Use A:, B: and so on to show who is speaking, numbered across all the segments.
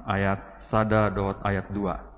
A: ayat sada dot ayat 2.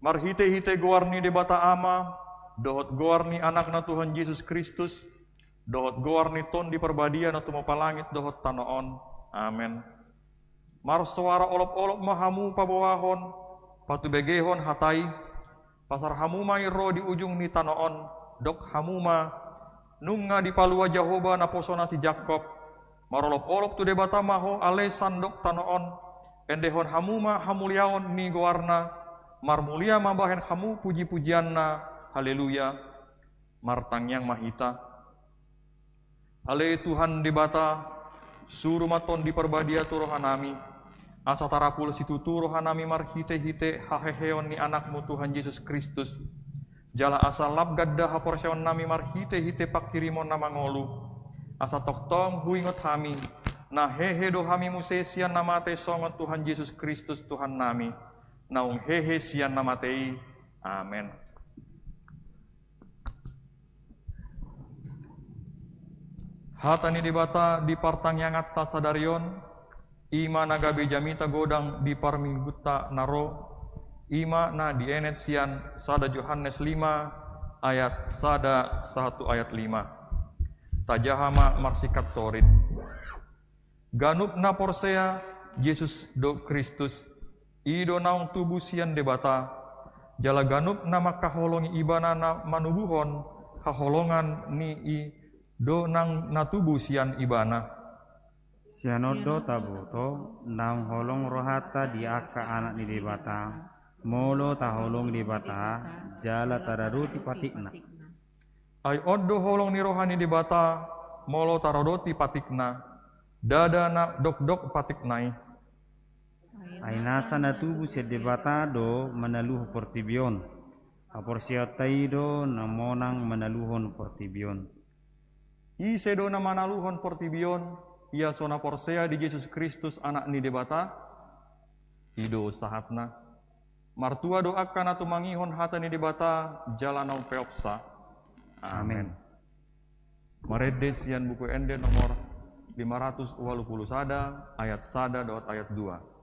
A: Marhite-hite goarni debata ama, dohot goarni anakna Tuhan Yesus Kristus, dohot goarni ton di perbadian atau mau palangit dohot tanoon. Amen. Mar suara olop-olop mahamu pabawahon, patu begehon hatai, pasar hamuma iro di ujung ni tanoon, dok hamuma, nunga di palua Jehovah naposona si Jakob, marolop-olop tu debata maho alesan dok tanoon, endehon hamuma hamuliaon ni goarna, mar mulia mambahen hamu puji-pujianna, haleluya, martang yang mahita. Ale Tuhan debata, suruh maton di perbadia tu rohanami, asa tarapul situ tu rohanami marhite-hite haheheon ni anakmu Tuhan Yesus Kristus. Jala asa lab gadda haporseon nami marhite-hite pakirimon nama ngolu, asa toktong huingot hami, nah hehe do hami musesian namate songot Tuhan Yesus Kristus Tuhan nami. Naung hehe sian namatei. Amen. Hatani dibata di partang yang atas sadarion, ima nagabe jamita godang di parmiguta naro, ima na di enet sian sada Yohanes 5 ayat sada 1 ayat 5. Tajahama marsikat sorit. Ganup na porsea Yesus do Kristus, Ido naung tubuh sian debata, jala ganup nama kaholongi ibana na manubuhon, kaholongan ni i do nang natubu sian ibana.
B: Sianodo tabuto nang holong rohata di aka anak ni debata, molo taholong debata, jala tararuti patikna.
A: Ay oddo holong ni rohani debata, molo tarodoti patikna, dada na dok-dok patiknai.
B: Ay nasa natubu si debata do manaluh portibion, apor siatay do namonang manaluhon portibion.
A: Isedo na manaluhon portibion, ia sona porsea di Yesus Kristus anak ni debata, ido sahatna. Martua doakan atau mangihon hata ni debata, jalanau peopsa. Amin. Meredes yan buku ende nomor 580 sada, ayat sada dot ayat 2.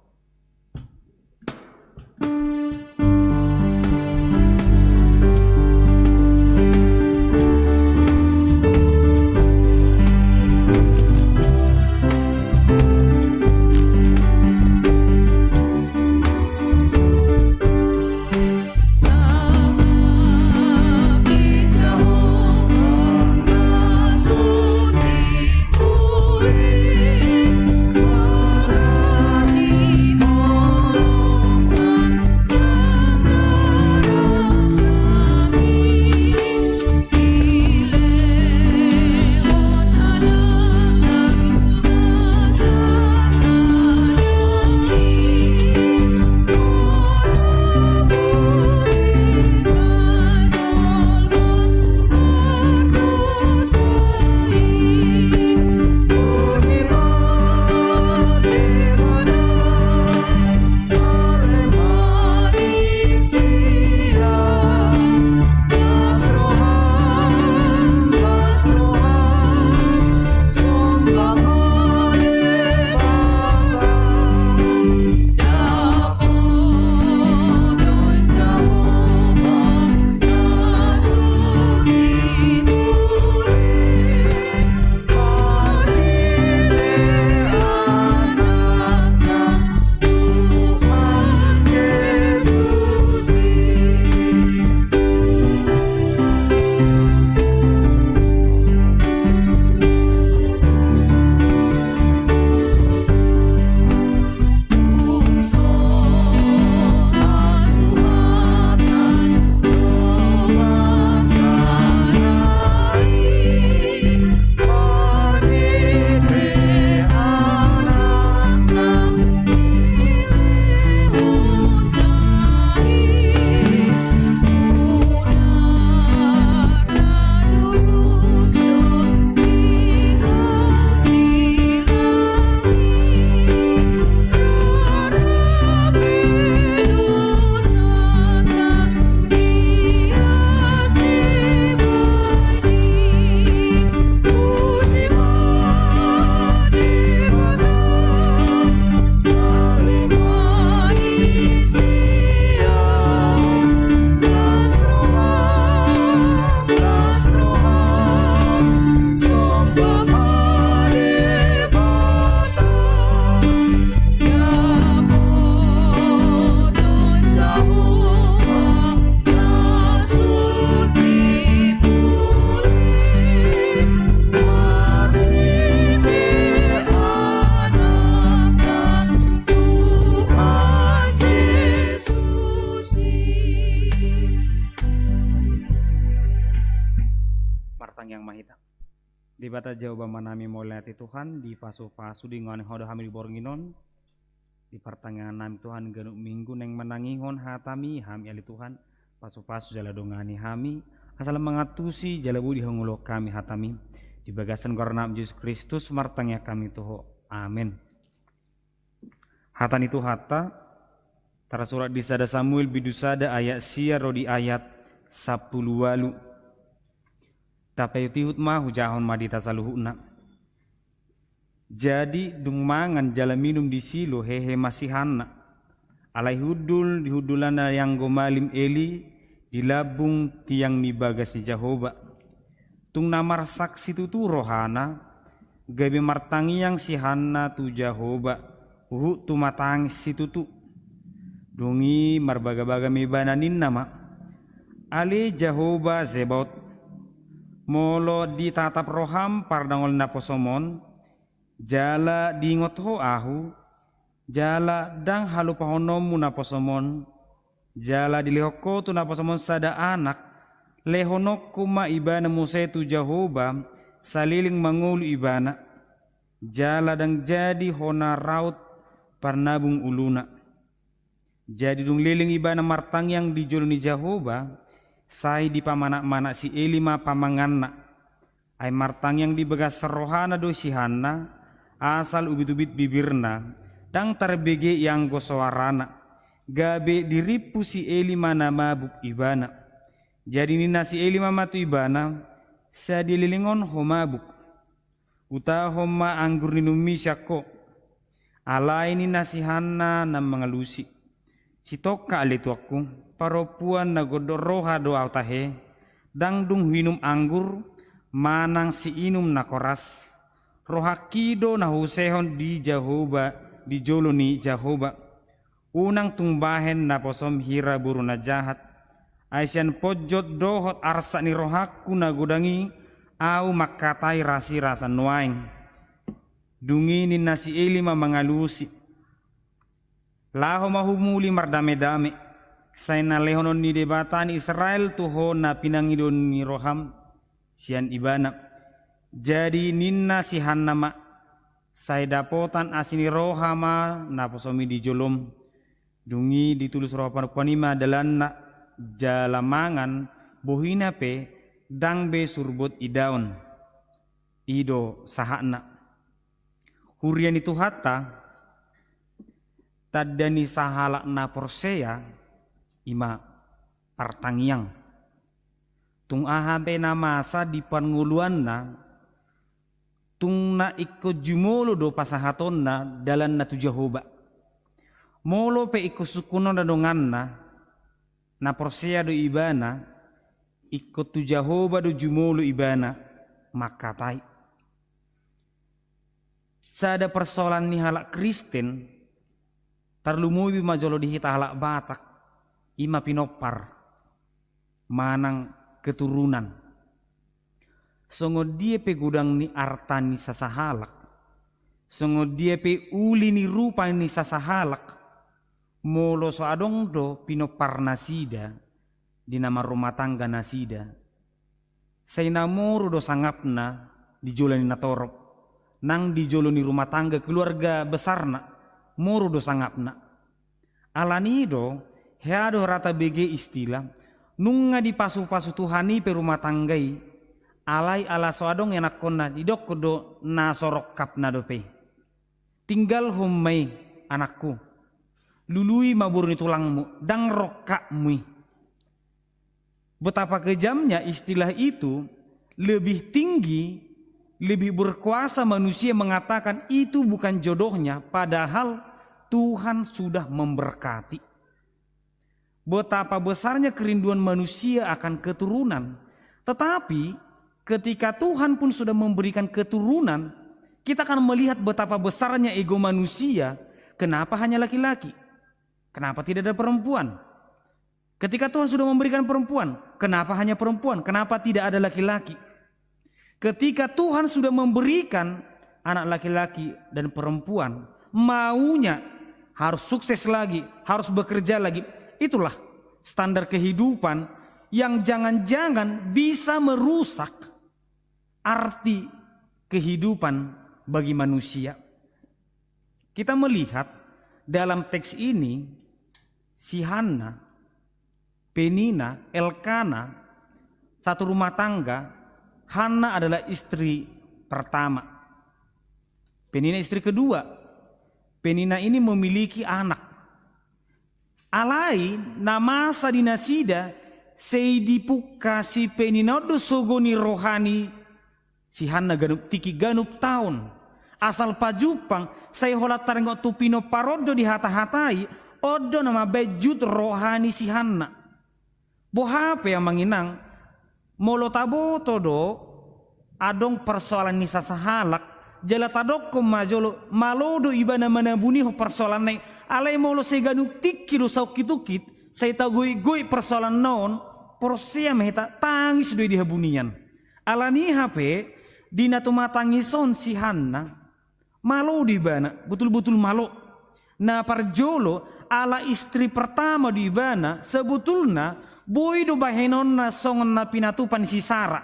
B: Dibata jauh manami molati Tuhan di pasu-pasu di ngani hodo hamil bornginon di pertengahan nami Tuhan genuk minggu neng menangihon hatami hami ali Tuhan pasu-pasu jala dongani hami asal mengatusi jala budi hongulo kami hatami di bagasan karena Yesus Kristus martangnya kami tuho amin. Hatan itu hata tersurat di sada Samuel bidusada ayat sia rodi ayat 10 walu tapayuti hutma hujahon madita saluhuna. Jadi dung mangan jala minum di silo hehe masihana. Alai hudul di hudulana yang gomalim eli dilabung tiang ni bagas ni Jahoba. Tung namar saksi tu rohana gabe martangi yang sihana tu Jahoba. Tu matang situ tu. Dungi marbaga-baga mibananin nama Ali Jehovah Zebaot molo ditatap roham pardangol na posomon jala dingot ho ahu jala dang halupahonom muna posomon jala dilihoko tu na posomon sada anak lehonok kuma ibana muse tu Jehovah saliling mangulu ibana jala dang jadi hona raut parnabung uluna. Jadi dung liling ibana martang yang dijoloni Jehovah sai di pamana-mana si elima pamanganna ay martang yang dibegas serohana do si Hanna asal ubit-ubit bibirna dang tarbege yang gosoarana gabe diripu si elima na mabuk ibana jadi nina si elima matu ibana sa dililingon homabuk uta homa anggur ninumi syako alai nina si Hanna na mengalusi si toka alitu aku paropuan na godoroha do autahe dang dung hinum anggur manang si inum na koras rohakido na husehon di Jehovah di joloni Jehovah unang tungbahen na posom hira buru na jahat aisyan pojot dohot arsa ni rohaku na gudangi au makatai rasi rasa nuaing dunginin na si elima mangalusi laho mahumuli mardame-dame say na lehonon ni debatan Israel tuho na pinangidon ni roham sian ibana jadi ninna si Hannama say dapotan asini rohama na posomi di jolom dungi ditulus roh panima dalanna jalamangan bohina pe dang be surbot idaon ido sahakna hurian itu hatta tadani sahalak na porseya ima partangyang tung ahabe na masa di panguluan na tung na ikut jumolo do pasahaton na dalan na tu Jehovah molo pe ikut sukuno na dongan na porseya do ibana ikut tu Jehovah do jumolo ibana makatai sada persoalan ni halak Kristen tarlumubi majolo dihita halak Batak ima pinopar manang keturunan songo dia pe gudang ni artani sasahalak songo dia pe uli ni rupa ni sasahalak molo so adong do pinopar nasida di nama rumah tangga nasida say namoro do sangapna dijolani natorok nang dijoloni rumah tangga keluarga besarna moro do sangapna alanido heado rata bege istilah nunga di pasu-pasu Tuhani pe rumah tanggai alai ala soadong enak konna didok do na sorok kapna do pe tinggal homai anakku lului maburni tulangmu dang rokakmu betapa kejamnya istilah itu lebih tinggi lebih berkuasa manusia mengatakan itu bukan jodohnya padahal Tuhan sudah memberkati. Betapa besarnya kerinduan manusia akan keturunan. Tetapi ketika Tuhan pun sudah memberikan keturunan, kita akan melihat betapa besarnya ego manusia. Kenapa hanya laki-laki? Kenapa tidak ada perempuan? Ketika Tuhan sudah memberikan perempuan, kenapa hanya perempuan? Kenapa tidak ada laki-laki? Ketika Tuhan sudah memberikan anak laki-laki dan perempuan, maunya harus sukses lagi, harus bekerja lagi. Itulah standar kehidupan yang jangan-jangan bisa merusak arti kehidupan bagi manusia. Kita melihat dalam teks ini si Hanna, Penina, Elkana, satu rumah tangga. Hanna adalah istri pertama. Penina istri kedua. Penina ini memiliki anak. Alai namasa dinasida seidipuka si Penina do sogoni rohani si Hanna ganup tiki ganup tahun. Asal pajupang saya holat tarengo tupino parodo di hata-hatai odo nama bejut rohani si Hanna. Bohape yang menginang molo taboto do adong persoalan nisa sahalak jala tadokko majolo malodo ibana manabuni ho persoalan nai alai molo seganuk tikki do saukit-ukit, saya tagui-gui persoalan naon, porsia meheta tangis doi di habunian. Alani hape dina tuma tangison si Hanna malo di bana, betul-betul malo. Na parjolo ala istri pertama di bana sebetulna boy do bahenon na songon na pinatupan si Sara.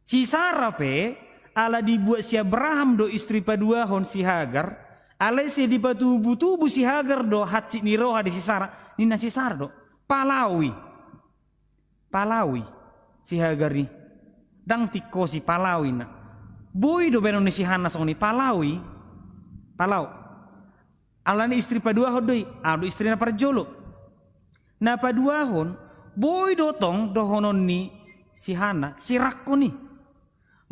B: Si Sara pe ala dibuat si Abraham do istri paduahon si Hagar, ala si dipatubu-tubu si Hagar do hatsi niroha di si Sara, nina si Sara do Palawi si Hagar ni dang tiko si Palawi na boy do benon si Hana song ni Palau ala ni istri paduahon doi ado istri na parjolo na paduahon boy do tong do honon ni si Hana si Rakko ni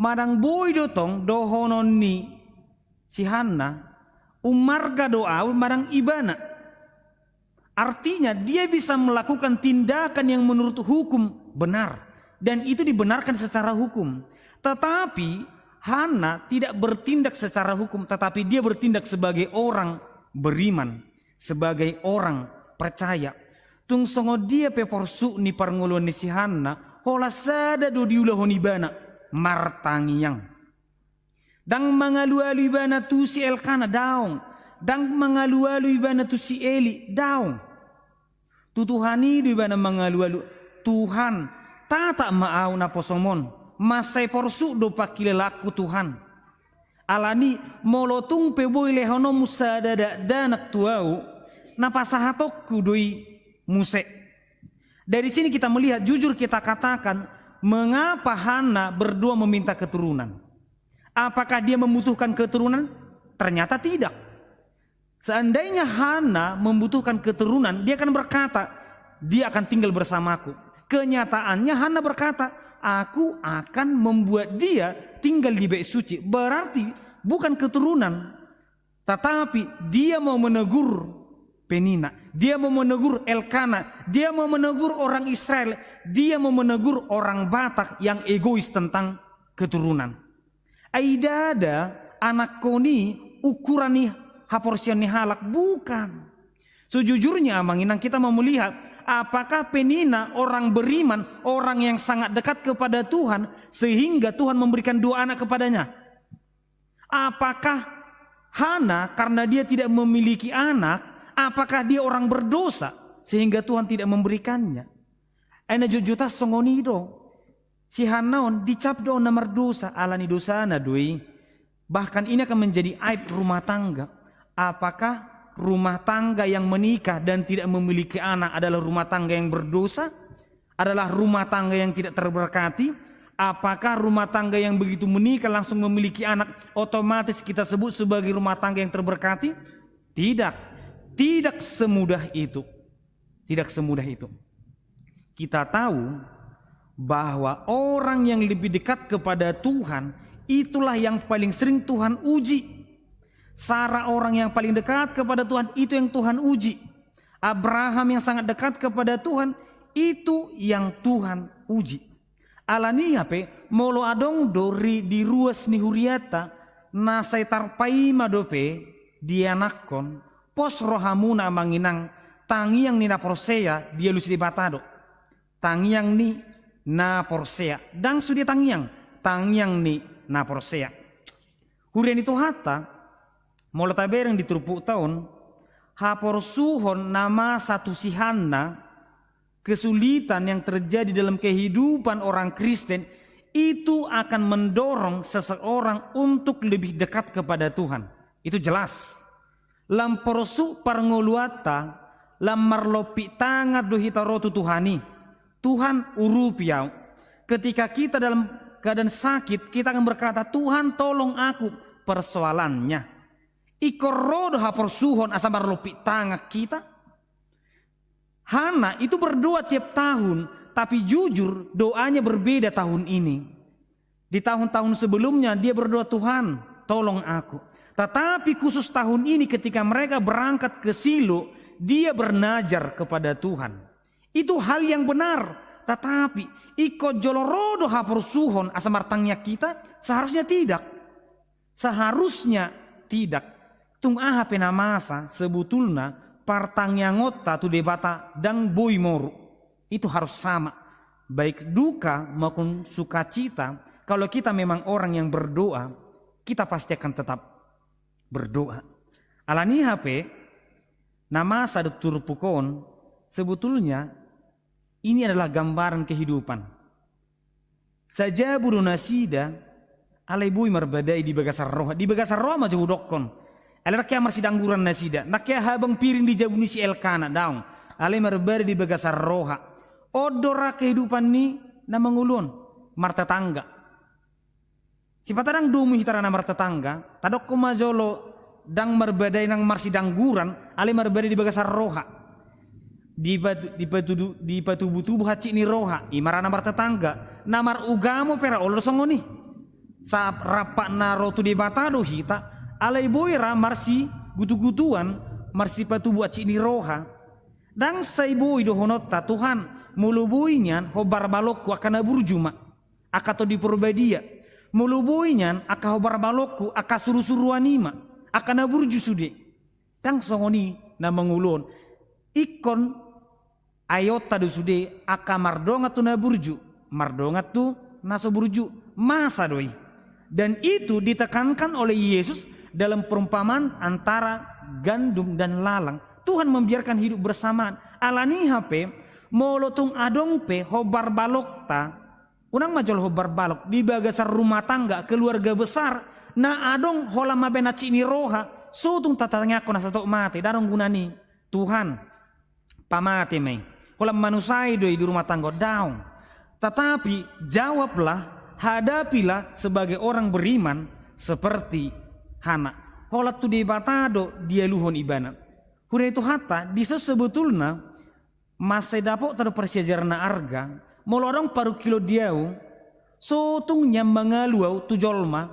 B: madang boy do tong do honon ni si Hana umarga doa madang ibana. Artinya dia bisa melakukan tindakan yang menurut hukum benar dan itu dibenarkan secara hukum. Tetapi Hana tidak bertindak secara hukum, tetapi dia bertindak sebagai orang beriman, sebagai orang percaya. Tung songo dia peporsu ni parngulun ni si Hana hola sada do diulahon ibana martangiang. Dang mangalu-alu ibana tu si Elkana daung, dang mangalu-alu ibana tu si Eli daung. Tutuhani di bana mangalu-alu Tuhan tata maau na posomon masai porsu do pakile laku Tuhan alani molotung peboy lehono musadada danak tuau na pasahatok kudoi muse. Dari sini kita melihat, jujur kita katakan, mengapa Hana berdua meminta keturunan. Apakah dia membutuhkan keturunan? Ternyata tidak. Seandainya Hana membutuhkan keturunan, dia akan berkata, dia akan tinggal bersamaku. Kenyataannya Hana berkata, aku akan membuat dia tinggal di bait suci. Berarti bukan keturunan, tetapi dia mau menegur Penina, dia mau menegur Elkana, dia mau menegur orang Israel, dia mau menegur orang Batak yang egois tentang keturunan. Aidada anak koni ukurani haporsiani halak, bukan. Sejujurnya amanginang kita mau melihat apakah Penina orang beriman, orang yang sangat dekat kepada Tuhan sehingga Tuhan memberikan 2 anak kepadanya. Apakah Hana karena dia tidak memiliki anak, apakah dia orang berdosa sehingga Tuhan tidak memberikannya? Aina jujuta songonido si Hanaon dicap do nomor dosa alani dosana doi. Bahkan ini akan menjadi aib rumah tangga. Apakah rumah tangga yang menikah dan tidak memiliki anak adalah rumah tangga yang berdosa? Adalah rumah tangga yang tidak terberkati? Apakah rumah tangga yang begitu menikah langsung memiliki anak otomatis kita sebut sebagai rumah tangga yang terberkati? Tidak. Tidak semudah itu. Tidak semudah itu. Kita tahu bahwa orang yang lebih dekat kepada Tuhan itulah yang paling sering Tuhan uji. Sarah orang yang paling dekat kepada Tuhan itu yang Tuhan uji. Abraham yang sangat dekat kepada Tuhan itu yang Tuhan uji. Alani hape molo adong dori di ruas ni huriata nasai tarpaima dope dianakon pos rohamuna manginang tangiang ni na porsea dia lusi di batado. Tangiang ni na porsea dang sudi tangiang ni na porsea. Hurian itu hata molo tabereng di turpuk tahun haporsuhon nama satu si Hana. Kesulitan yang terjadi dalam kehidupan orang Kristen itu akan mendorong seseorang untuk lebih dekat kepada Tuhan. Itu jelas. Lam porsu parngoluata lam marlopi tangat dohita rotu Tuhani. Tuhan urupiau. Ketika kita dalam keadaan sakit, kita akan berkata, Tuhan tolong aku. Persoalannya ikorodo haporsuhon asa marlopi tangat kita. Hana itu berdoa tiap tahun, tapi jujur doanya berbeda tahun ini. Di tahun-tahun sebelumnya dia berdoa, Tuhan tolong aku. Tetapi khusus tahun ini ketika mereka berangkat ke Silo, dia bernajar kepada Tuhan. Itu hal yang benar. Tetapi ikut jolorodo haporsuhon asamartangnya kita seharusnya tidak. Seharusnya tidak. tung aha pena masa sebetulnya partangyangotta tu debata dan boy moru. Itu harus sama. Baik duka maupun sukacita. Kalau kita memang orang yang berdoa, kita pasti akan tetap berdoa. Alani HP, nama masa turpukon, sebetulnya ini adalah gambaran kehidupan. Saja buru nasida, alai bui merbadai di bagasar roha. Di bagasar roha maju dokon. Alai rakyat marsi dangguran nasida. Nakia habang piring di jabuni si elkana daun. Alai merbadai di bagasar roha. Odora kehidupan ni na mengulun marta tangga. Si patadang dumi hitara na marta tangga. Tadok kumajolo dang merbadai nang marsi dangguran. Alai merbadai di bagasar roha. Di patubu-tubu haci ni roha imarana mar tetangga namar ugamo pera olo songoni sa rapak naro tu di batado hita alai boira marsi gutu-gutuan marsi patubu haci ni roha dang sai boy do honotta Tuhan mulu boynyan hobar balokku akana burjuma akato di purbadia mulu boynyan aka hobar balokku aka suru-suruanima akana burju sude dang songoni na mengulun ikon ayota du sude aka mardonga tu na burju mardonga tu naso burju masa doi dan itu ditekankan oleh Yesus dalam perumpamaan antara gandum dan lalang. Tuhan membiarkan hidup bersamaan alani HP molotung adong pe hobar balokta unang majol hobar balok di bagasar rumah tangga keluarga besar na adong hola mabenaci ni roha sutung tatanya ko na sato mate darong gunani Tuhan pamate may kolam manusai doi di rumah tangga daun. Tetapi jawablah, hadapilah sebagai orang beriman seperti Hana. Holat tu debatado dia luhon ibana. Huna itu hatta diso sebetulnya masih dapok tado persiajarna arga molorong paru kilo diau sotungnya mengaluau tu jolma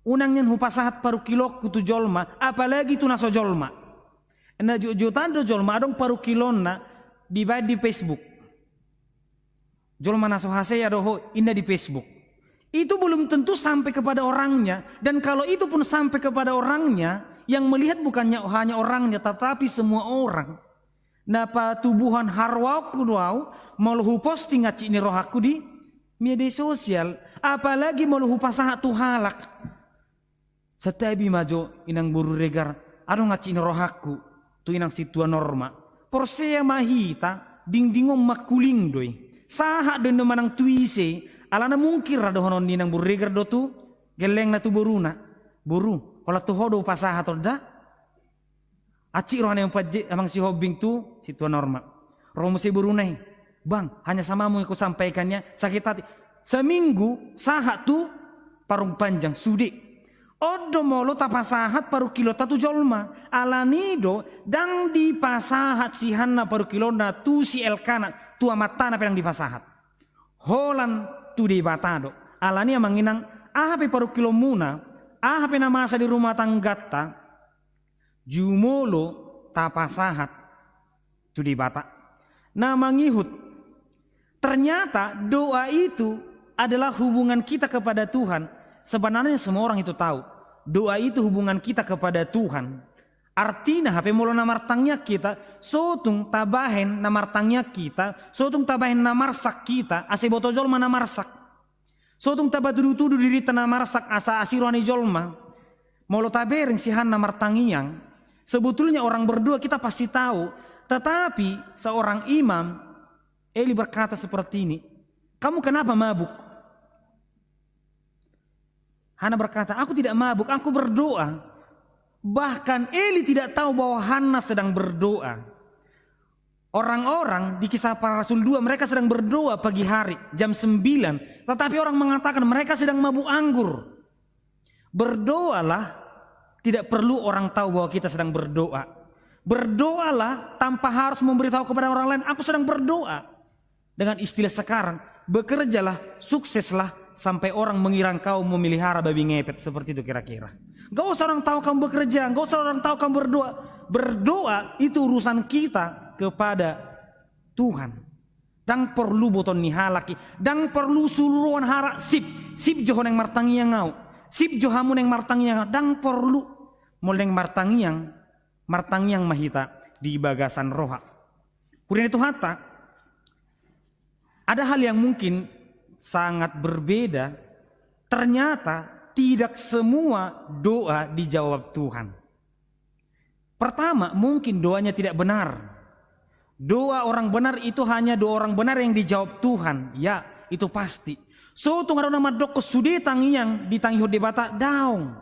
B: unangnya hupasahat paru kilo ku tu jolma apalagi tu naso jolma. Na jutaan do jolma adong paru kilona dibayar di Facebook. Jolma naso hase ya doho indah di Facebook. Itu belum tentu sampai kepada orangnya dan kalau itu pun sampai kepada orangnya yang melihat bukannya hanya orangnya tetapi semua orang. Napa tubuhan harwaku doau maluhu posting ngaci ni rohaku di media sosial apalagi maluhu pasaha tu halak. Setabi majo inang buru regar ado ngaci ni rohaku tu inang situa norma. Porsea mahita dingdingom makuling doi saha dendo manang tuise alana mungkir rado honon ninang burregar do tu geleng na tu boruna buru ola tu hodo pasaha to da aci rohana yang pajje amang si hobbing tu situa norma romo si burunai bang hanya samamu yang ku sampaikannya sakit hati seminggu saha tu parung panjang sudik odo molo tapasahat paru kilo tatu jolma alanido dang di pasahat si Hanna paru kilo na tu si Elkana tu amatana pedang di pasahat holan tu di batado alani amanginang ahape paru kilo muna ahape na masa di rumah tanggata jumolo tapasahat tu di bata na mangihut ternyata doa itu adalah hubungan kita kepada Tuhan. Sebenarnya semua orang itu tahu doa itu hubungan kita kepada Tuhan. Artinya HP mulu namartangnya kita, sotung tabahen namartangnya kita, sotung tabahen namarsak kita, ase boto jolma namarsak. Sotung tabadudu diri namarsak asa asirwani jolma. Mulu tabereng sihan namartangiyang. Sebetulnya orang berdua kita pasti tahu, tetapi seorang imam Eli berkata seperti ini, kamu kenapa mabuk? Hana berkata, aku tidak mabuk, aku berdoa. Bahkan Eli tidak tahu bahwa Hana sedang berdoa. Orang-orang di Kisah Para Rasul 2 mereka sedang berdoa pagi hari jam 9. Tetapi orang mengatakan mereka sedang mabuk anggur. Berdoalah, tidak perlu orang tahu bahwa kita sedang berdoa. Berdoalah tanpa harus memberitahu kepada orang lain, aku sedang berdoa. Dengan istilah sekarang, bekerjalah, sukseslah, sampai orang mengira kau memelihara babi ngepet, seperti itu kira-kira. Gak usah orang tahu kamu bekerja, gak usah orang tahu kamu berdoa. Berdoa itu urusan kita kepada Tuhan. Dan perlu boton ni halaki, dan perlu suluruan hara sip johon yang martangi yang ngau, sip johamun yang martangi yang ngau, dan perlu Moldeng martangiang mahita di bagasan roha. Kemudian itu hata, ada hal yang mungkin sangat berbeda. Ternyata tidak semua doa dijawab Tuhan. Pertama, mungkin doanya tidak benar. Doa orang benar itu hanya doa orang benar yang dijawab Tuhan. Ya, itu pasti. So, tunggu nama doko sude tangiang ditangi debata daung.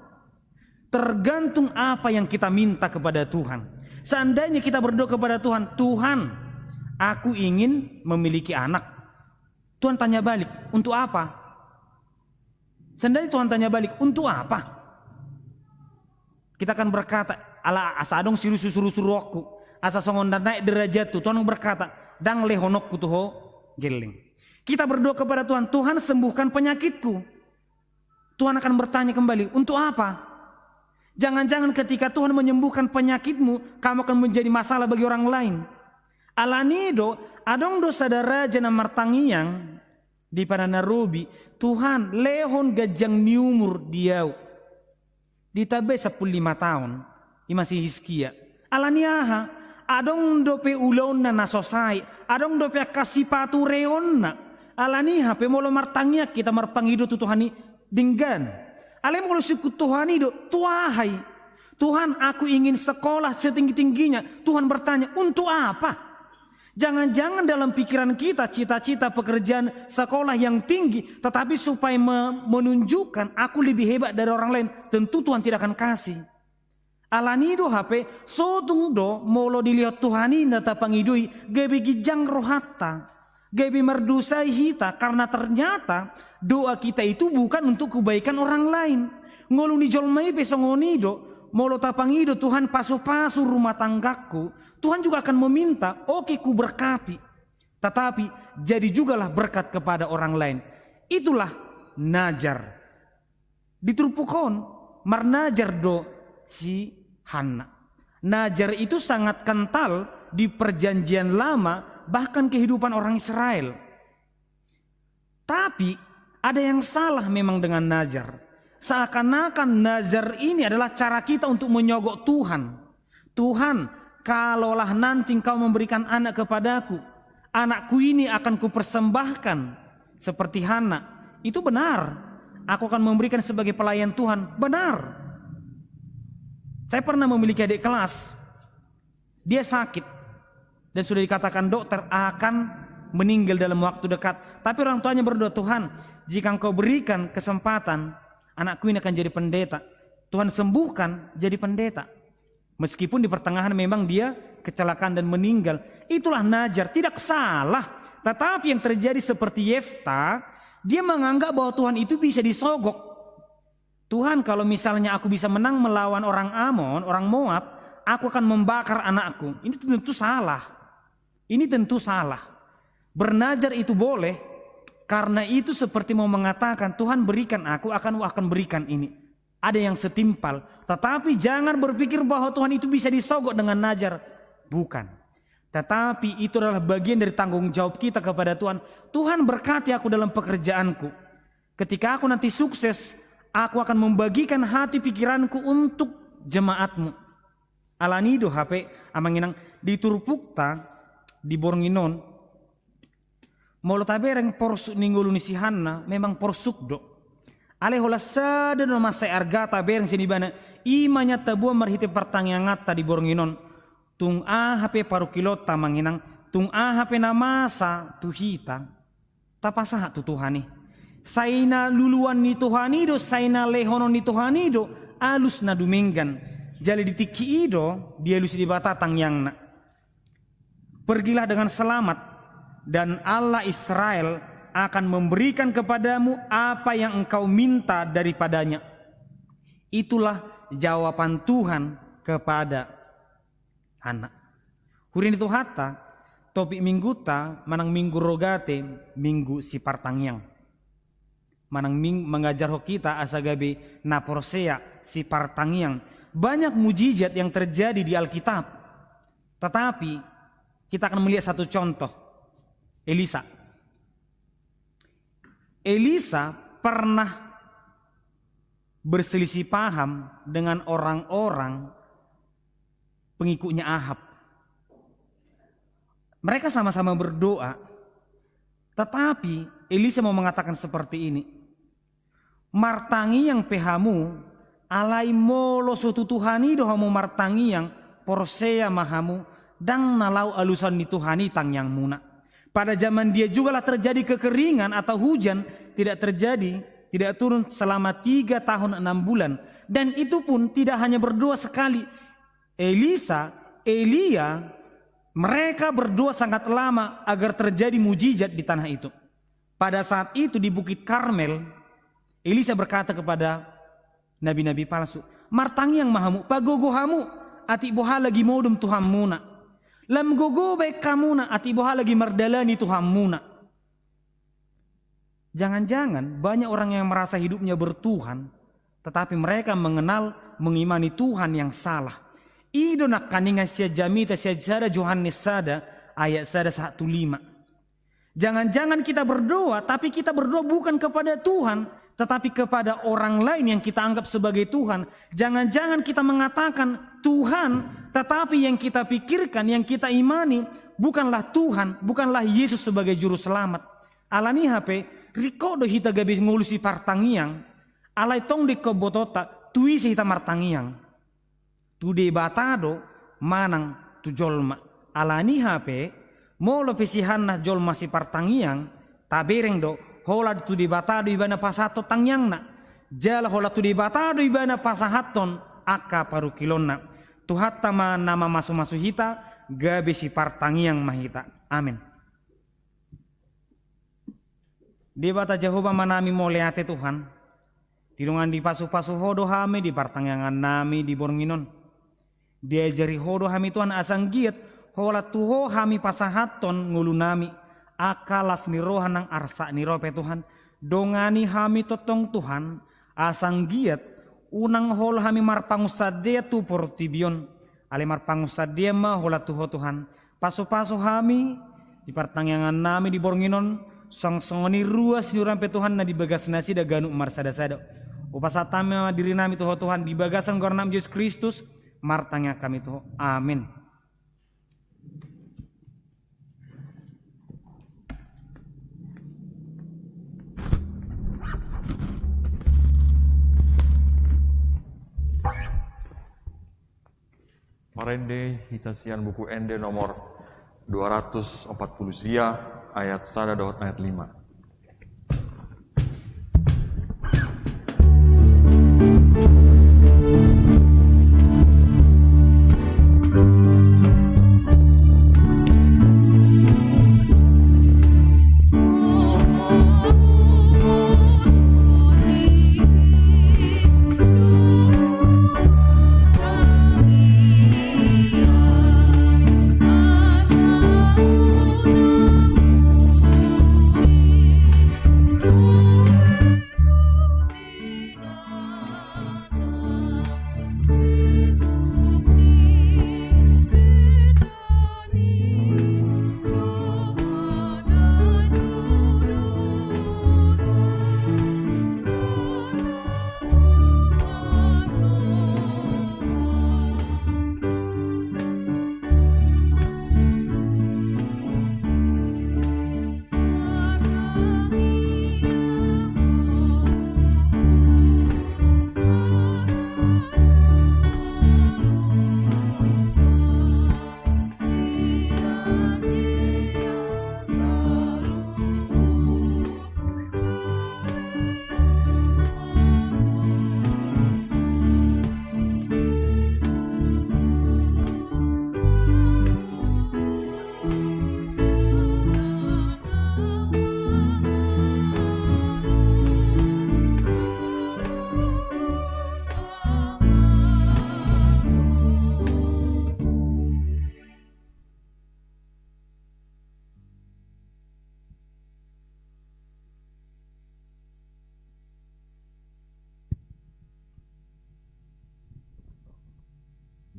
B: Tergantung apa yang kita minta kepada Tuhan. Seandainya kita berdoa kepada Tuhan, Tuhan, aku ingin memiliki anak. Tuhan tanya balik, untuk apa? Seandainya Tuhan tanya balik, untuk apa? Kita akan berkata, ala asadong suruh aku. Asa songon dan naik derajat tu. Tuhan berkata, dang lehonokku tuh geling. Kita berdoa kepada Tuhan, Tuhan sembuhkan penyakitku. Tuhan akan bertanya kembali, untuk apa? Jangan-jangan ketika Tuhan menyembuhkan penyakitmu, kamu akan menjadi masalah bagi orang lain. Alanido, adong dosa daraja na martangiang di pada Nairobi, Tuhan lehon gajang niumur diau. Ditabe 15 tahun, masih hiskia. Alaniaha, adong dope ulon na nasosai, adong dope kasipatu reon na. Alaniha pe molo martangia kita marpangido tu Tuhani dinggan. Alem molo siku Tuhani do tuahai. Tuhan, aku ingin sekolah setinggi-tingginya. Tuhan bertanya, untuk apa? Jangan-jangan dalam pikiran kita cita-cita pekerjaan sekolah yang tinggi, tetapi supaya menunjukkan aku lebih hebat dari orang lain, tentu Tuhan tidak akan kasih. Alanido HP sotung do molo dilihat Tuhani nata pangidui gebi gijang rohata, gebi merdusai hita, karena ternyata doa kita itu bukan untuk kebaikan orang lain. Ngoluni jolmai pesongonido molo tapangido Tuhan pasu-pasu rumah tanggaku, Tuhan juga akan meminta, oke ku berkati, tetapi jadi jugalah berkat kepada orang lain. Itulah najar. Diturpukon marnajar do si Hana. Najar itu sangat kental di perjanjian lama, bahkan kehidupan orang Israel. Tapi ada yang salah memang dengan najar. Seakan-akan nazar ini adalah cara kita untuk menyogok Tuhan. Tuhan, kalaulah nanti Engkau memberikan anak kepadaku, anakku ini akan kupersembahkan seperti Hana. Itu benar. Aku akan memberikan sebagai pelayan Tuhan. Benar. Saya pernah memiliki adik kelas. Dia sakit dan sudah dikatakan dokter akan meninggal dalam waktu dekat. Tapi orang tuanya berdoa, Tuhan, jika Engkau berikan kesempatan, anakku ini akan jadi pendeta. Tuhan sembuhkan jadi pendeta. Meskipun di pertengahan memang dia kecelakaan dan meninggal. Itulah najar, tidak salah. Tetapi yang terjadi seperti Yefta, dia menganggap bahwa Tuhan itu bisa disogok. Tuhan, kalau misalnya aku bisa menang melawan orang Amon, orang Moab, aku akan membakar anakku. Ini tentu salah. Ini tentu salah. Bernajar itu boleh, karena itu seperti mau mengatakan, Tuhan berikan aku, akan berikan ini. Ada yang setimpal. Tetapi jangan berpikir bahwa Tuhan itu bisa disogok dengan najar. Bukan. Tetapi itu adalah bagian dari tanggung jawab kita kepada Tuhan. Tuhan berkati aku dalam pekerjaanku. Ketika aku nanti sukses, aku akan membagikan hati pikiranku untuk jemaatmu. Alanido HP amanginang di Turpukta di Bornginon. Molo tabereng porsuk ninggulu ni si Hanna memang porsuk do. Ale hola sada no masai arga tabereng sini bana imanya tabua marhite pertanyangata di Bornginon. Tung HP parukilota manginang tung HP namasa tuhita. Tapasa tu Tuhani. Saina luluan ni Tuhanido, saina lehono ni Tuhanido, alus na dumenggan. Jali ditiki ido, dia lusi di batatang yang na. Pergilah dengan selamat, dan Allah Israel akan memberikan kepadamu apa yang engkau minta daripadanya. Itulah jawaban Tuhan kepada anak. Hurin itu hata, topik mingguta, manang minggu rogate, minggu si partangyang. Manang mengajar kita asagabe naporsea si partangiang. Banyak mujizat yang terjadi di Alkitab. Tetapi kita akan melihat satu contoh. Elisa. Elisa pernah berselisih paham dengan orang-orang pengikutnya Ahab. Mereka sama-sama berdoa, tetapi Elisa mau mengatakan seperti ini. Martangi yang pehamu, alai molo sotu Tuhani dohamu martangi yang porsea mahamu, dang nalau alusan ni Tuhani tang yang muna. Pada zaman dia juga lah terjadi kekeringan atau hujan, tidak turun selama 3 tahun 6 bulan. Dan itu pun tidak hanya berdoa sekali. Elia, mereka berdoa sangat lama agar terjadi mujizat di tanah itu. Pada saat itu di Bukit Karmel, Elisa berkata kepada nabi-nabi palsu, martangi yang mahamu, pagogohamu, ati boha lagi modum Tuhan muna. Lam gogo baik kamuna, ati boha lagi mardalani Tuhan muna. Jangan-jangan banyak orang yang merasa hidupnya bertuhan, tetapi mereka mengimani Tuhan yang salah. Ido nak kaninga sia jamita sia sada Yohanes sada ayat sada 15. Jangan-jangan kita berdoa, tapi kita berdoa bukan kepada Tuhan, tetapi kepada orang lain yang kita anggap sebagai Tuhan. Jangan-jangan kita mengatakan Tuhan, tetapi yang kita pikirkan, yang kita imani bukanlah Tuhan, bukanlah Yesus sebagai juru selamat. Alani HP rikodo hita gabi ngulusi partangiang, alai tong de kobotota tuisi hita martangiang. Tu de batado manang tu jolma. Alani HP molo pesihan na jolma si partangiang tabereng do hola tu de batado ibana pasato tangyang na. Jala hola tu de batado ibana pasahaton aka parukilonna. Tuhat tama nama masu-masu hita gabi si partangiang mahita. Amin. Debata Jehovah manami moleate Tuhan. Dirungan di pasu-pasu hodo hame di partangangan nami di bornginon. Diajari hodo hami Tuhan asang giat hola tuho hami pasahaton ngulu nami. Akalas ni rohan nang arsa ni rope Tuhan. Dongani hami totong Tuhan asang giat unang hol hami marpangusadea tu portibion. Ale marpangusadea ma hola tuho Tuhan. Pasu-pasu hami di partangangan nami di bornginon. Song-songoni ruas ni rampe Tuhan na dibagas nasi da ganu marsada-sada. Upasatame diri nami Tuhan dibagasan gornam Yesus Kristus martanya kami Tuhan. Amin.
A: Marende hitasian buku ende nomor 240 sia ayat 1 dot ayat 5.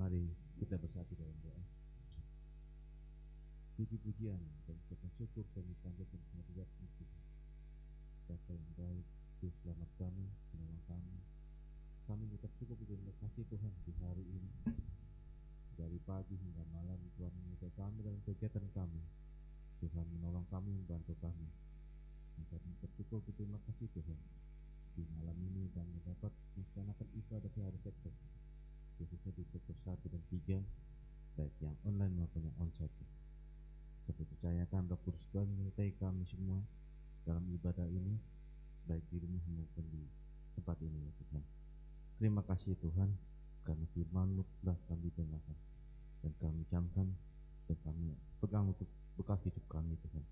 C: Mari kita bersatu dalam doa. Puji-pujian dan ucapan syukur kami panjatkan kehadirat Tuhan. Bapa yang baik, Juru Selamat kami, penolong kami, Kami tetap cukup berterima kasih Tuhan di hari ini. Dari pagi hingga malam Tuhan menyertai kami dalam kegiatan kami. Tuhan menolong kami, membantu kami. Kami tetap cukup berterima kasih Tuhan. Di malam ini kami dapat melaksanakan ibadah di hari sektor, khususnya di sektor 1 dan 3, baik yang online maupun yang onsite. Kami percayakan Roh Kudus Tuhan menyertai kami semua dalam ibadah ini, baik di rumah maupun di tempat ini ya Tuhan. Terima kasih Tuhan, karena firman-Mu telah kami dengarkan dan kami camkan dan kami pegang untuk bekal hidup kami Tuhan.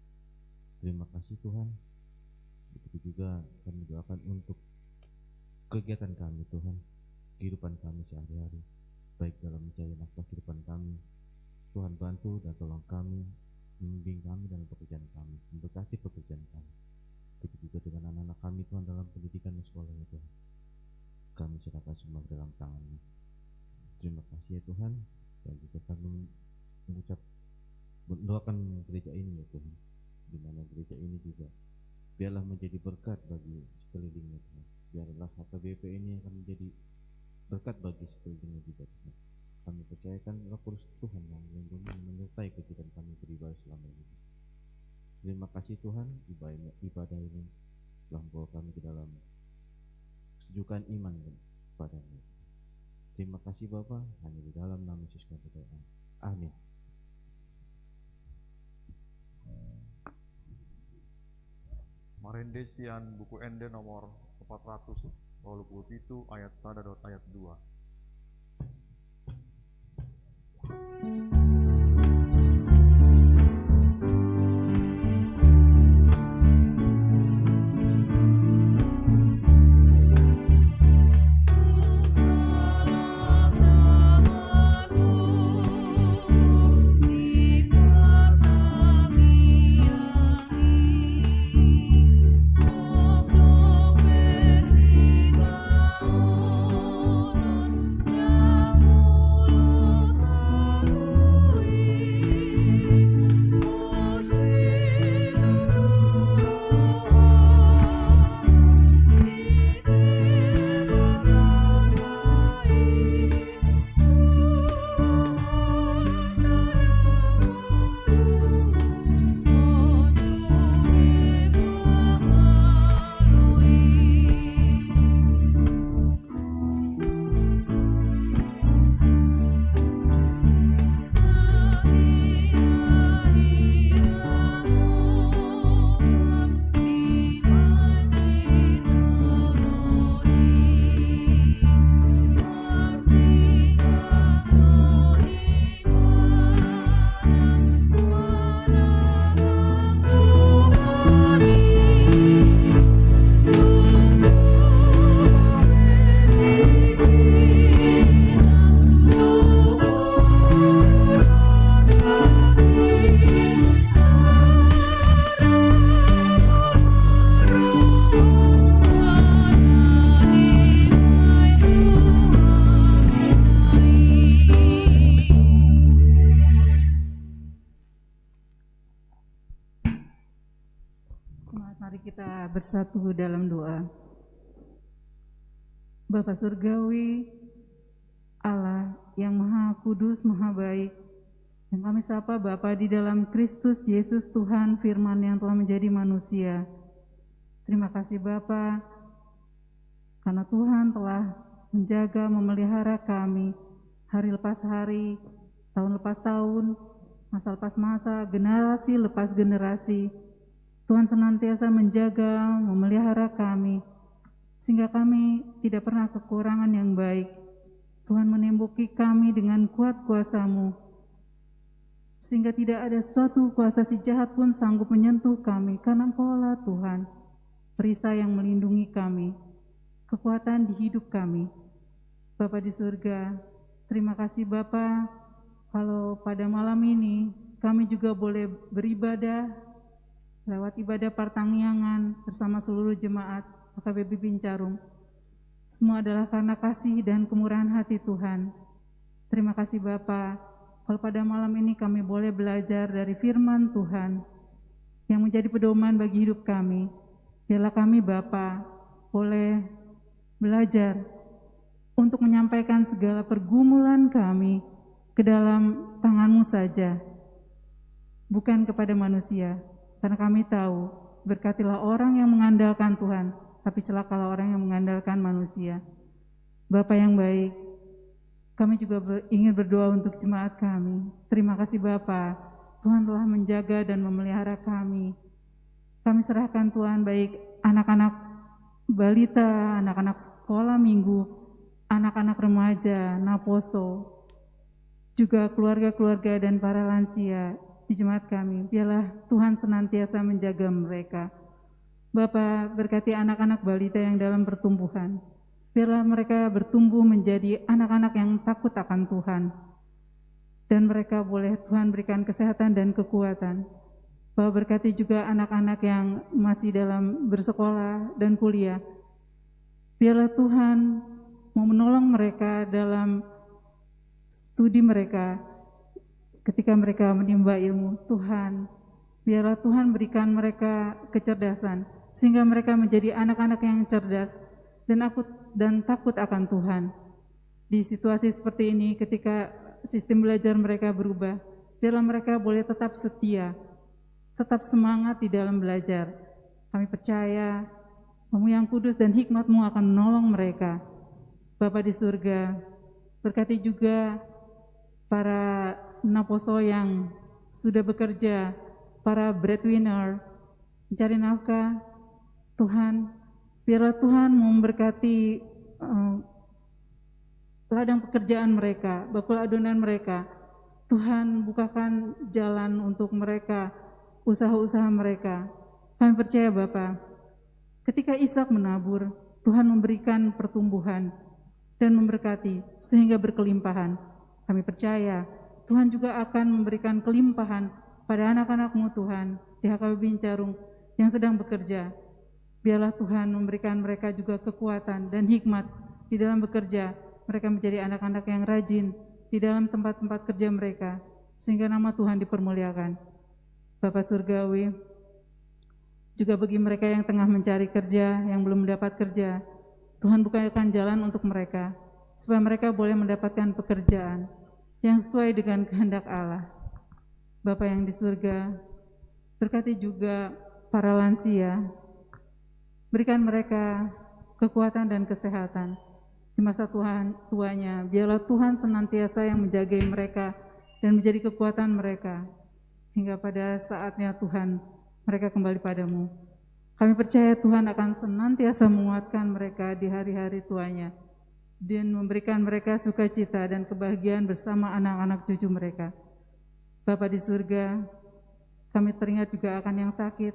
C: Terima kasih Tuhan. Begitu juga kami doakan untuk kegiatan kami Tuhan, kehidupan kami sehari-hari, baik dalam mencari nafkah kehidupan kami. Tuhan bantu dan tolong kami, membimbing kami dalam pekerjaan kami, memberkati pekerjaan kami. Begitu juga dengan anak-anak kami Tuhan dalam pendidikan dan sekolahnya Tuhan. Kami serahkan semua dalam tangan-Mu. Terima kasih ya Tuhan. Dan juga kami mendoakan gereja ini ya Tuhan, di mana gereja ini juga biarlah menjadi berkat bagi sekelilingnya Tuhan. Biarlah HKBP ini akan menjadi berkat bagi sekelilingnya juga Tuhan. Kami percayakan Roh Kudus Tuhan yang melindungi menyertai kegiatan kami beribadah selama ini. Terima kasih Tuhan, ibadah ini telah membawa kami ke dalam kesejukan iman kepada-Mu. Terima kasih Bapa, hanya di dalam nama Yesus kami berdoa. Amin.
A: Marendesian buku Ende nomor 427 ayat 1 ayat 2.
D: Bersatu dalam doa. Bapa Surgawi, Allah yang Maha Kudus, Maha Baik, yang kami sapa Bapa di dalam Kristus Yesus Tuhan Firman yang telah menjadi manusia. Terima kasih Bapa, karena Tuhan telah menjaga, memelihara kami hari lepas hari, tahun lepas tahun, masa lepas masa, generasi lepas generasi. Tuhan senantiasa menjaga, memelihara kami, sehingga kami tidak pernah kekurangan yang baik. Tuhan menembuki kami dengan kuat kuasa-Mu, sehingga tidak ada suatu kuasa si jahat pun sanggup menyentuh kami, karena Engkau-lah Tuhan, perisai yang melindungi kami, kekuatan di hidup kami. Bapa di surga, terima kasih Bapa, kalau pada malam ini kami juga boleh beribadah lewat ibadah pertanggiangan bersama seluruh jemaat HKBP Bincarum. Semua adalah karena kasih dan kemurahan hati Tuhan. Terima kasih Bapa, kalau pada malam ini kami boleh belajar dari firman Tuhan yang menjadi pedoman bagi hidup kami. Biarlah kami Bapa boleh belajar untuk menyampaikan segala pergumulan kami ke dalam tangan-Mu saja, bukan kepada manusia. Karena kami tahu, berkatilah orang yang mengandalkan Tuhan, tapi celakalah orang yang mengandalkan manusia. Bapa yang baik, kami juga ingin berdoa untuk jemaat kami. Terima kasih Bapa, Tuhan telah menjaga dan memelihara kami. Kami serahkan Tuhan baik anak-anak balita, anak-anak sekolah minggu, anak-anak remaja, naposo, juga keluarga-keluarga dan para lansia di jemaat kami. Biarlah Tuhan senantiasa menjaga mereka. Bapa, berkati anak-anak balita yang dalam pertumbuhan. Biarlah mereka bertumbuh menjadi anak-anak yang takut akan Tuhan. Dan mereka boleh Tuhan berikan kesehatan dan kekuatan. Bapa, berkati juga anak-anak yang masih dalam bersekolah dan kuliah. Biarlah Tuhan mau menolong mereka dalam studi mereka. Ketika mereka menimba ilmu, Tuhan, biarlah Tuhan berikan mereka kecerdasan, sehingga mereka menjadi anak-anak yang cerdas dan takut akan Tuhan. Di situasi seperti ini, ketika sistem belajar mereka berubah, biarlah mereka boleh tetap setia, tetap semangat di dalam belajar. Kami percaya, Roh-Mu yang kudus dan hikmat-Mu akan menolong mereka. Bapa di surga, berkati juga para naposo yang sudah bekerja, para breadwinner, mencari nafkah. Tuhan, biarlah Tuhan memberkati ladang pekerjaan mereka, bakul adonan mereka. Tuhan, bukakan jalan untuk mereka, usaha-usaha mereka. Kami percaya Bapa, ketika Ishak menabur, Tuhan memberikan pertumbuhan dan memberkati sehingga berkelimpahan. Kami percaya Tuhan juga akan memberikan kelimpahan pada anak-anak-Mu Tuhan di HKBP Bincarung yang sedang bekerja. Biarlah Tuhan memberikan mereka juga kekuatan dan hikmat di dalam bekerja. Mereka menjadi anak-anak yang rajin di dalam tempat-tempat kerja mereka, sehingga nama Tuhan dipermuliakan. Bapa Surgawi, juga bagi mereka yang tengah mencari kerja, yang belum mendapat kerja, Tuhan bukakan jalan untuk mereka, supaya mereka boleh mendapatkan pekerjaan yang sesuai dengan kehendak Allah. Bapa yang di surga, berkati juga para lansia, berikan mereka kekuatan dan kesehatan di masa tuanya. Biarlah Tuhan senantiasa yang menjagai mereka dan menjadi kekuatan mereka, hingga pada saatnya Tuhan mereka kembali padamu. Kami percaya Tuhan akan senantiasa menguatkan mereka di hari-hari tuanya, dan memberikan mereka sukacita dan kebahagiaan bersama anak-anak cucu mereka. Bapa di surga, kami teringat juga akan yang sakit.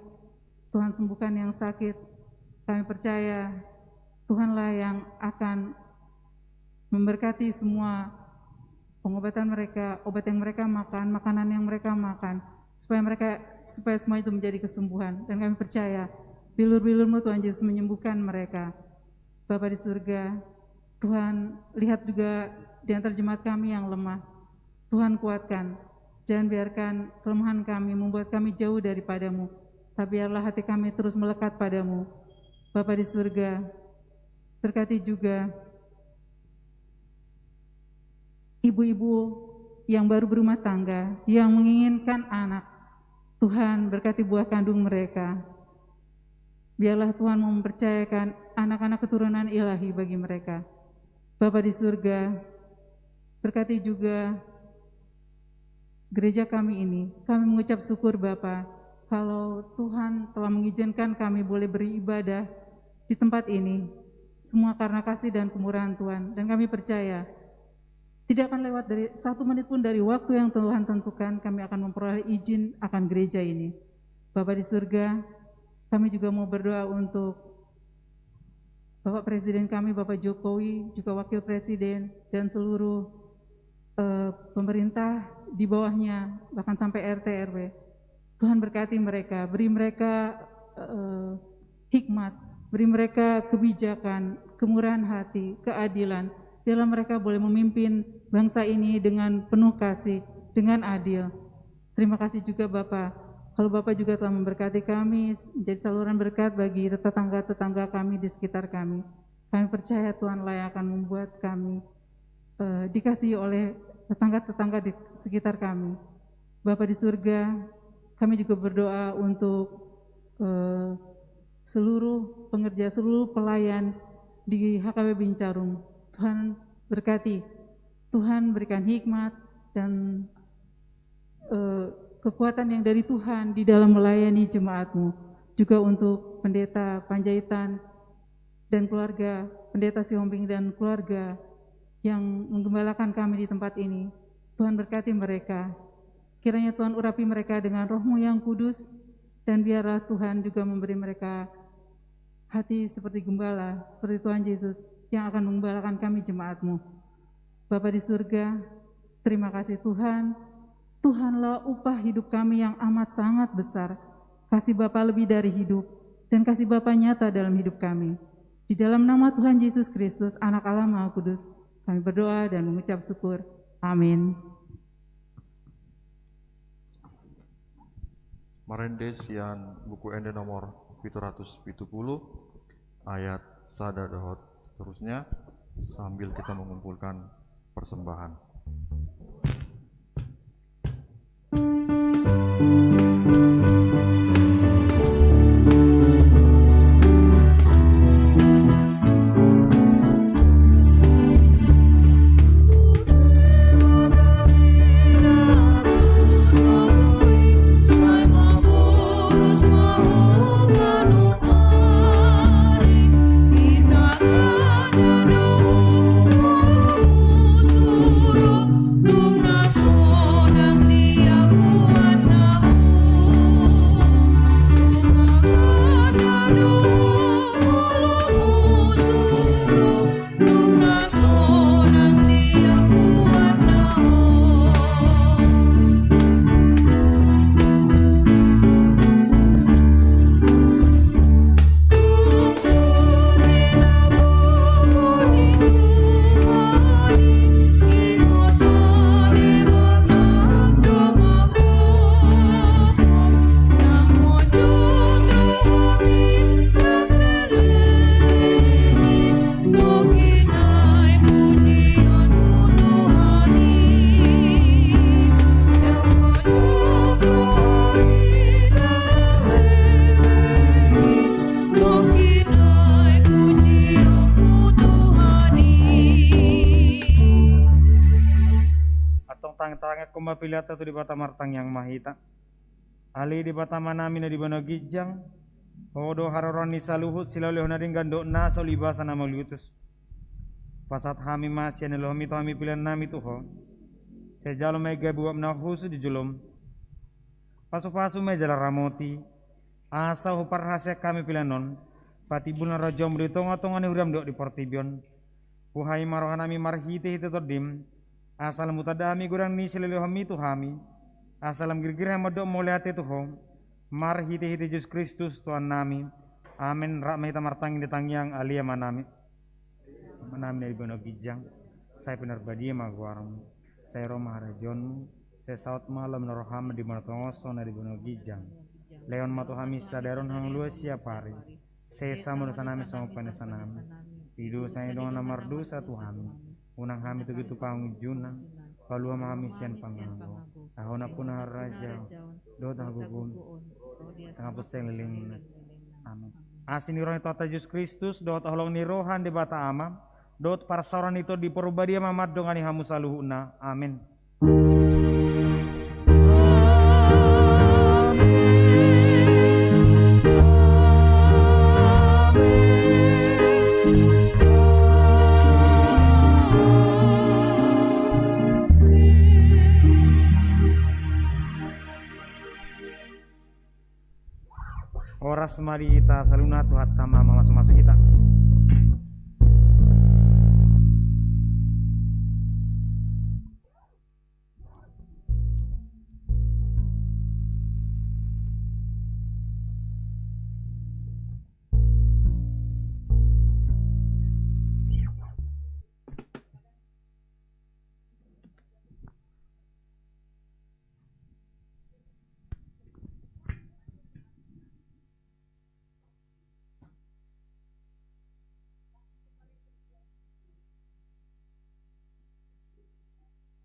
D: Tuhan sembuhkan yang sakit. Kami percaya Tuhanlah yang akan memberkati semua pengobatan mereka, obat yang mereka makan, makanan yang mereka makan, supaya semua itu menjadi kesembuhan. Dan kami percaya bilur-bilur-Mu Tuhan Yesus menyembuhkan mereka. Bapa di surga, Tuhan, lihat juga di antara jemaat kami yang lemah. Tuhan kuatkan, jangan biarkan kelemahan kami membuat kami jauh daripada-Mu, tapi biarlah hati kami terus melekat pada-Mu. Bapa di surga, berkati juga ibu-ibu yang baru berumah tangga, yang menginginkan anak. Tuhan, berkati buah kandung mereka. Biarlah Tuhan mempercayakan anak-anak keturunan ilahi bagi mereka. Bapa di surga, berkati juga gereja kami ini. Kami mengucap syukur Bapa, kalau Tuhan telah mengizinkan kami boleh beribadah di tempat ini, semua karena kasih dan kemurahan Tuhan. Dan kami percaya, tidak akan lewat dari 1 menit pun dari waktu yang Tuhan tentukan, kami akan memperoleh izin akan gereja ini. Bapa di surga, kami juga mau berdoa untuk Bapak Presiden kami, Bapak Jokowi, juga Wakil Presiden, dan seluruh pemerintah di bawahnya, bahkan sampai RT RW. Tuhan berkati mereka, beri mereka hikmat, beri mereka kebijakan, kemurahan hati, keadilan. Biarlah mereka boleh memimpin bangsa ini dengan penuh kasih, dengan adil. Terima kasih juga Bapak. Kalau Bapak juga telah memberkati kami, menjadi saluran berkat bagi tetangga-tetangga kami di sekitar kami. Kami percaya Tuhanlah yang akan membuat kami dikasihi oleh tetangga-tetangga di sekitar kami. Bapa di surga, kami juga berdoa untuk seluruh pengerja, seluruh pelayan di HKB Bincarum. Tuhan berkati, Tuhan berikan hikmat dan kekuatan yang dari Tuhan di dalam melayani jemaat-Mu. Juga untuk Pendeta Panjaitan dan keluarga, Pendeta Sihombing dan keluarga yang menggembalakan kami di tempat ini. Tuhan berkati mereka. Kiranya Tuhan urapi mereka dengan Roh-Mu yang kudus, dan biarlah Tuhan juga memberi mereka hati seperti gembala, seperti Tuhan Yesus yang akan menggembalakan kami jemaat-Mu. Bapa di surga, terima kasih Tuhan. Tuhanlah upah hidup kami yang amat sangat besar. Kasih Bapa lebih dari hidup, dan kasih Bapa nyata dalam hidup kami. Di dalam nama Tuhan Yesus Kristus, Anak Allah Maha Kudus, kami berdoa dan mengucap syukur. Amin.
A: Marendes yang buku ende nomor 770 ayat sada dohot seterusnya sambil kita mengumpulkan persembahan.
B: Pilata tu di bata martang yang mahita ali di bata manami na di bano gijang hodo haroron ni saluhut silalih na rin gando na sa libasa na magliutus pasat hami masya nilo hami to hami pilan nami tu ho sa jalo may gabuwam na husu di julom paso-paso may jala ramoti asa ho parhasya kami pilanon pati bulan rajom rito ngatong ani huram do di portibion buhay marohan nami marhite hite todim asal mutadami gurang ni sililo hami tu hami asalam girgir hamado moliate tu ho mar hite Yesus Kristus Tuhan nami amin rak mahita martang di tangyang alia manami dari bono gijang saya benar badia magwarang saya Roma harajon saya saut malam noroham di martongoso na di bono gijang leon matu hami sadaron hang luas siapari saya sama dosa nami sama penesa nami hidup saya dengan namar dosa Tuhan unang hami tu gitu pang junang kalua mahami sian panganggo ahon aku na raja do tagugun tangapos seng liling amin asin iron itu ata Yesus Kristus do taholong ni rohan di bata ama do parsaran itu di perubadia mamad dongani hamu saluhuna amin. Oras mari kita saluna tu hatta mama masuk-masuk kita.